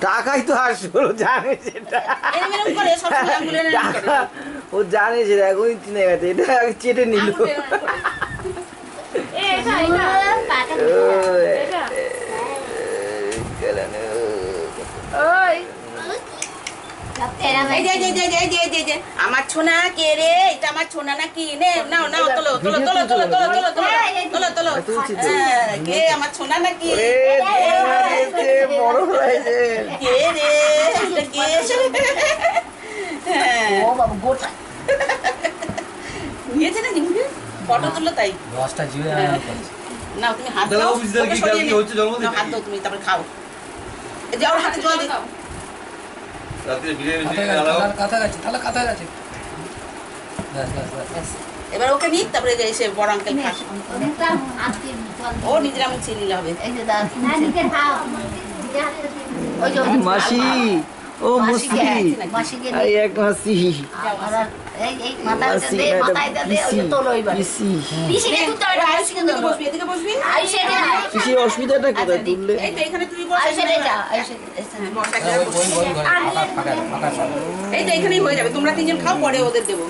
টাকাই তো আসলো, জানে সেটা, ও জানে সেটা, এখনই চিনে গেছে, এটা আগে চেটে নিল। আমার ছোনা কে রে? এটা আমার ছোনা নাকি? নে নাও নাও, তোলো তোলো তোলো তোলো তোলো তোলো তোলো তোলো তোলো। কে আমার ছোনা নাকি? বড় হয়েছে কে রে? এটা কে? নিয়েছে নাকি? ফটো তুললো তাই। 10টা জিবে নাও তুমি হাত দাও, হাত দাও তুমি, তারপরে খাও। এই যে ওর হাতে জল দাও। কাছাকাছি। এবার ওকে নিক, তারপরে এসে বড় আঙ্কেল খাস। ও নিজের আমি ছিয়ে নিলে হবে। মাসি, ও মাসি, আরে এক মাসি, পিসি অসুবিধাটা কোথায় তুললে? এই তো এখানেই হয়ে যাবে, তোমরা তিনজন খাও, পরে ওদের দেবো।